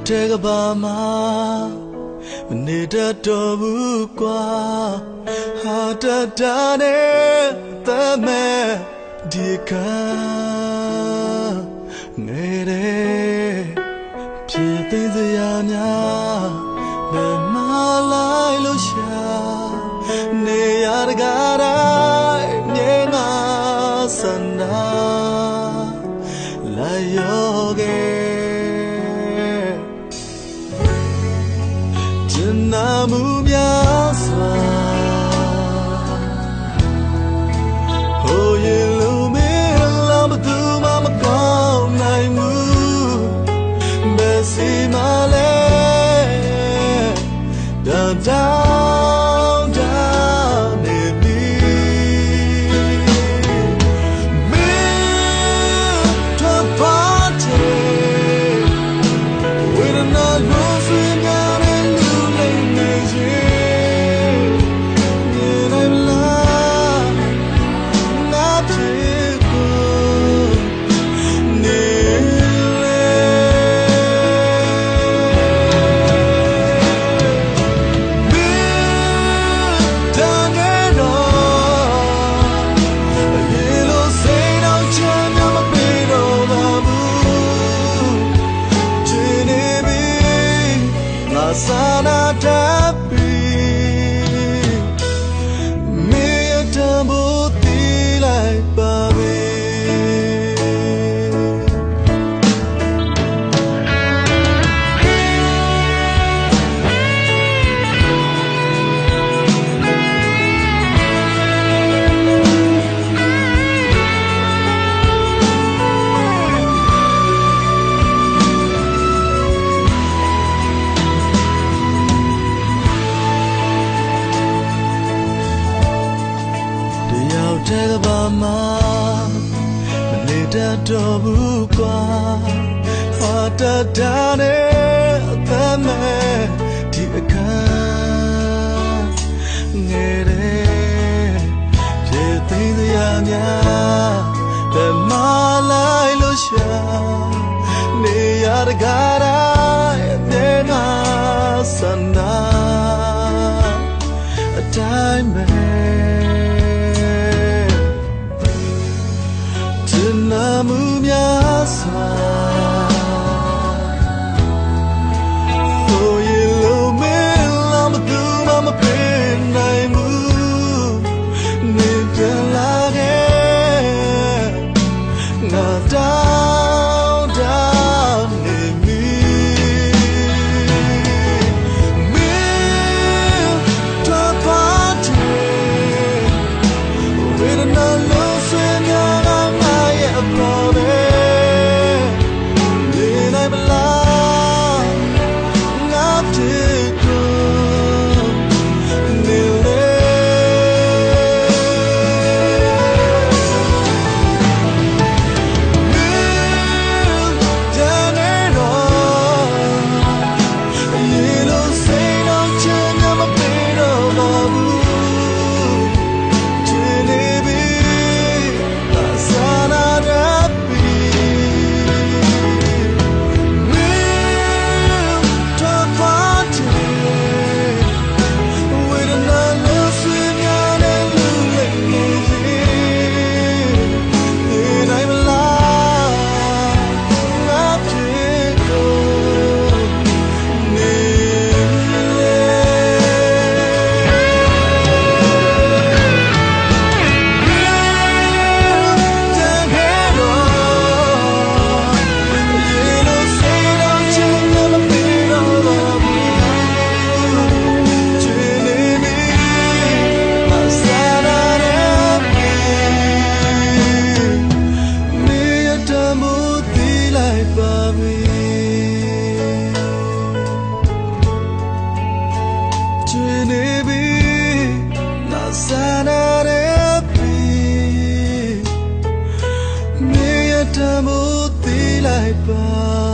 တဲ့ကဘာမှာမနေတတ်တော့ဘူးကွာဟာတတာနဲ့သမမဲ့ဒီကငယ်တဲ့ဖြစ်သိစရာများဘယ်မှာလိုက်လို့ရှာနေရတကားတိုင်းမြင်ငါစန္ဒာလာရောခဲ့ကျန်နာမှုများစွာဟိုရင်လုံးမင်းလာမသူမမကောင်းနိုင်ဘူးဘယ်စီမလဲဒါsana tapi me tambo tilai babeတဲ့ကဘာမှာမနေတတ်တော့ဘူးကွာဟာတတာနဲ့သမမဲ့ဒီအခါငယ်တဲ့ဖြစ်သိစရာများဘယ်မှာလိုက်လို့ရှာနေရတကားတိုင်းတဲ့ငါစန္ဒာအတိုင်းပဲနာမှုများစွာဟိုရင်လုံးမင်းလာမသူမပေးနိုင်ဘူးနေပြန်လာခဲ့ငါတောင်းတနေမီမင်းတော့ပါတယ်ဝေဒနာလို့ဆွေးများLike